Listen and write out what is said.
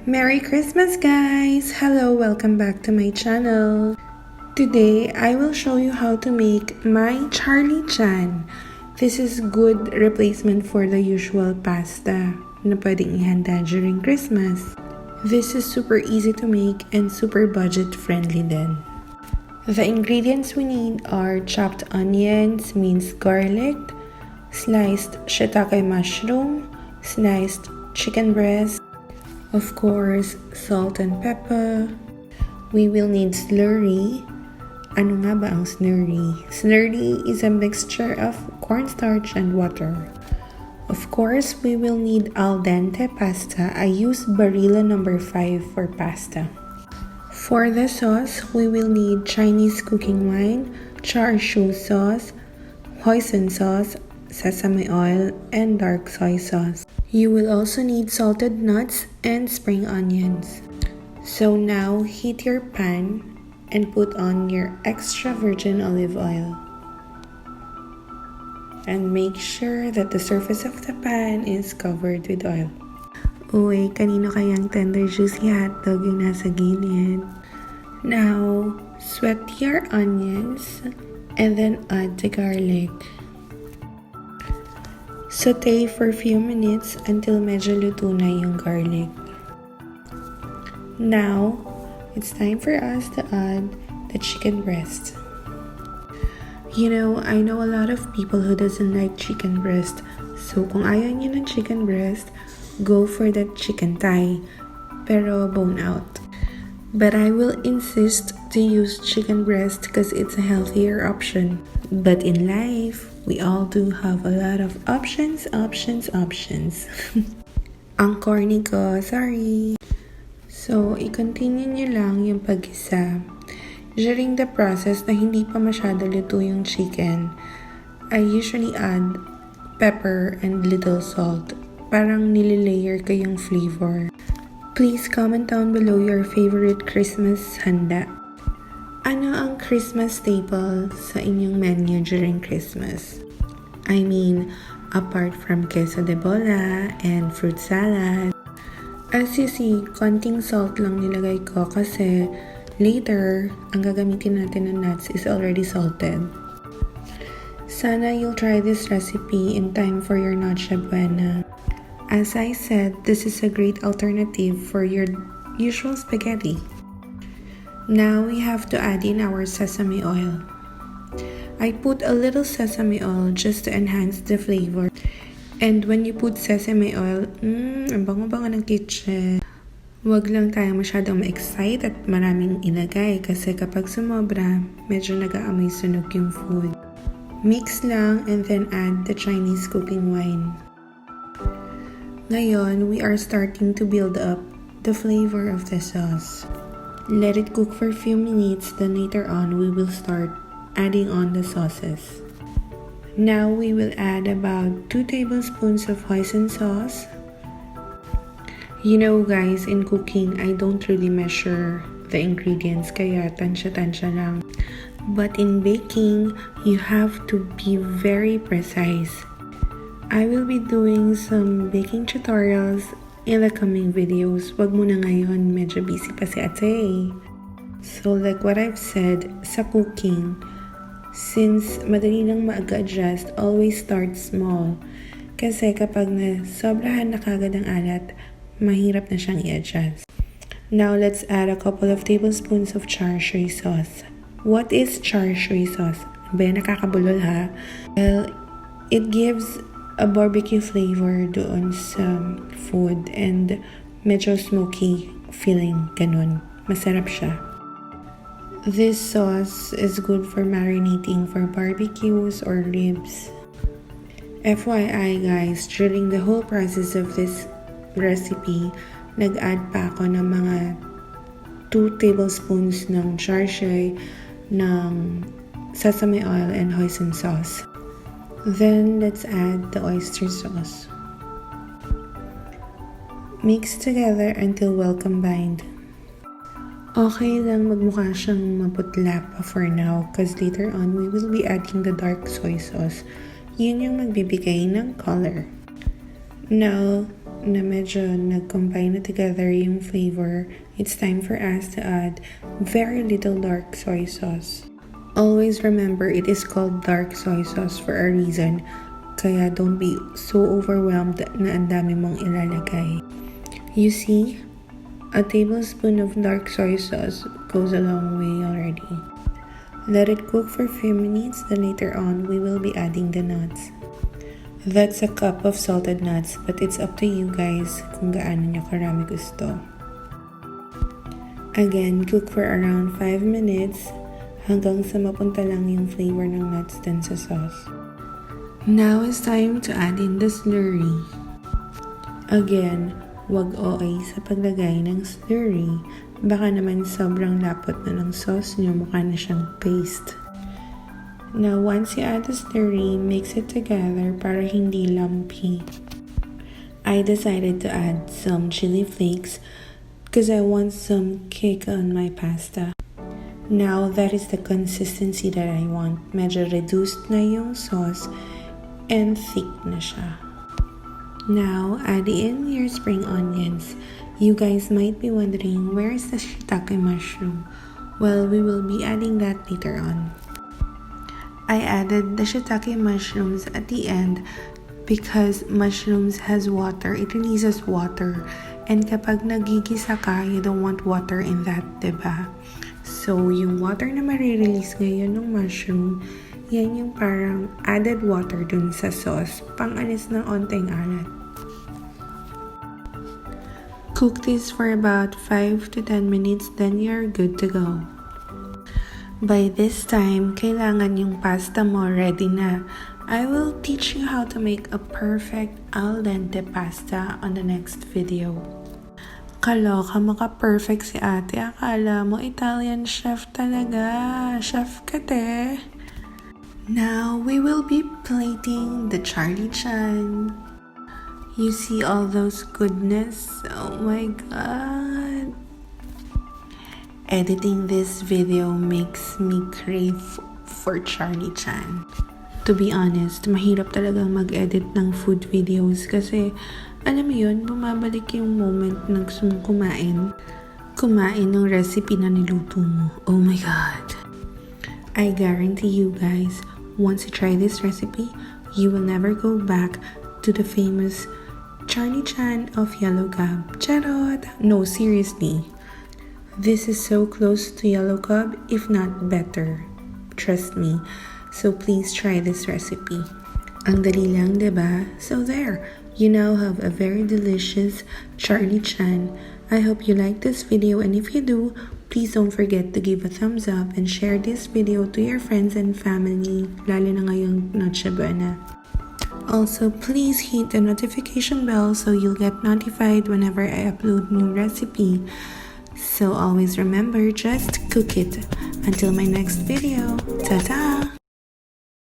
Merry Christmas, guys! Hello, welcome back to my channel. Today, I will show you how to make my Charlie Chan. This is good replacement for the usual pasta na pwedeng ihanda during Christmas. This is super easy to make and super budget-friendly din. The ingredients we need are chopped onions, minced garlic, sliced shiitake mushroom, sliced chicken breast, of course, salt and pepper. We will need slurry. Ano nga ba ang slurry? Slurry is a mixture of cornstarch and water. Of course, we will need al dente pasta. I use Barilla No. 5 for pasta. For the sauce, we will need Chinese cooking wine, Char sauce, Hoisin sauce, sesame oil, and dark soy sauce. You will also need salted nuts and spring onions. So now, heat your pan and put on your extra virgin olive oil. And make sure that the surface of the pan is covered with oil. Uy, kanino kayang tender juicy hotdog yung nasa gilid? Now, sweat your onions and then add the garlic. Saute for a few minutes until medyo luto na yung garlic. Now, it's time for us to add the chicken breast. You know, I know a lot of people who doesn't like chicken breast. So, kung ayaw niyo ng chicken breast, go for the chicken thigh, pero bone out. But I will insist to use chicken breast because it's a healthier option. But in life, we all do have a lot of options. Ang corny ko, sorry. So, i-continue nyo lang yung pag-isa. During the process na hindi pa masyado luto yung chicken, I usually add pepper and little salt. Parang nililayer ko yung flavor. Please comment down below your favorite Christmas handa. Ano ang Christmas staple sa inyong menu during Christmas? I mean, apart from queso de bola and fruit salad. As you see, konting salt lang nilagay ko kasi later, ang gagamitin natin na nuts is already salted. Sana you'll try this recipe in time for your Noche Buena. As I said, this is a great alternative for your usual spaghetti. Now we have to add in our sesame oil. I put a little sesame oil just to enhance the flavor. And when you put sesame oil, ang bango-bango ng kitchen. Huwag lang tayo masyadong ma-excite at maraming ilagay kasi kapag sumobra, medyo nag-aamoy sunog yung food. Mix lang and then add the Chinese cooking wine. Ngayon, we are starting to build up the flavor of the sauce. Let it cook for a few minutes, then later on, we will start adding on the sauces. Now, we will add about 2 tablespoons of hoisin sauce. You know guys, in cooking, I don't really measure the ingredients, kaya tansya-tansya lang. But in baking, you have to be very precise. I will be doing some baking tutorials in the coming videos. Wag muna ngayon, medyo busy pa si ate. So like what I've said, sa cooking, since madali lang mag-adjust, always start small. Kasi kapag sobrahan na kagad ang alat, mahirap na siyang i-adjust. Now let's add a couple of tablespoons of Char soy sauce. What is Char soy sauce? Ba, nakakabulol ha? Well, it gives a barbecue flavor doon sa food and medyo smoky feeling, ganun. Masarap siya. This sauce is good for marinating for barbecues or ribs. FYI guys, during the whole process of this recipe, nag-add pa ako ng mga 2 tablespoons ng char siu, ng sesame oil and hoisin sauce. Then, let's add the oyster sauce. Mix together until well combined. Okay lang magmukha siyang maputla pa for now because later on we will be adding the dark soy sauce. Yun yung magbibigay ng color. Now, na medyo nag-combine na together yung flavor, it's time for us to add very little dark soy sauce. Always remember, it is called dark soy sauce for a reason, kaya don't be so overwhelmed na ang dami mong ilalagay. You see, a tablespoon of dark soy sauce goes a long way already. Let it cook for a few minutes, then later on, we will be adding the nuts. That's a cup of salted nuts, but it's up to you guys kung gaano nyo karami gusto. Again, cook for around 5 minutes hanggang sa mapunta lang yung flavor ng nuts dun sa sauce. Now it's time to add in the slurry. Again, wag OA sa paglagay ng slurry. Baka naman sobrang lapot na ng sauce nyo, mukha na siyang paste. Now, once you add the slurry, mix it together para hindi lumpy. I decided to add some chili flakes because I want some kick on my pasta. Now, that is the consistency that I want. Medyo reduced na yung sauce and thick na siya. Now, add in your spring onions. You guys might be wondering, where is the shiitake mushroom? Well, we will be adding that later on. I added the shiitake mushrooms at the end because mushrooms has water. It releases water. And kapag nagigisa ka, you don't want water in that, diba? So, yung water na marirelease ngayon ng mushroom, yan yung parang added water dun sa sauce, pang-alis ng onting alat. Cook this for about 5 to 10 minutes, then you're good to go. By this time, kailangan yung pasta mo ready na. I will teach you how to make a perfect al dente pasta on the next video. Kaloka, maka-perfect si ate. Akala mo Italian chef talaga. Chef ka te. Now, we will be plating the Charlie Chan. You see all those goodness? Oh my god. Editing this video makes me crave for Charlie Chan. To be honest, mahirap talaga mag-edit ng food videos kasi alam mo yun, bumabalik yung moment na gusto mong kumain ng recipe na niluto mo. Oh my god. I guarantee you guys, once you try this recipe, you will never go back to the famous Charlie Chan of Yellow Cab. Charot! No, seriously. This is so close to Yellow Cab, if not better. Trust me. So please try this recipe. Ang dali lang, diba? So there, you now have a very delicious Charlie Chan. I hope you like this video, and if you do, please don't forget to give a thumbs up and share this video to your friends and family, lalo na ngayong Noche Buena. Also, please hit the notification bell so you'll get notified whenever I upload new recipe. So always remember, just cook it. Until my next video, ta-ta!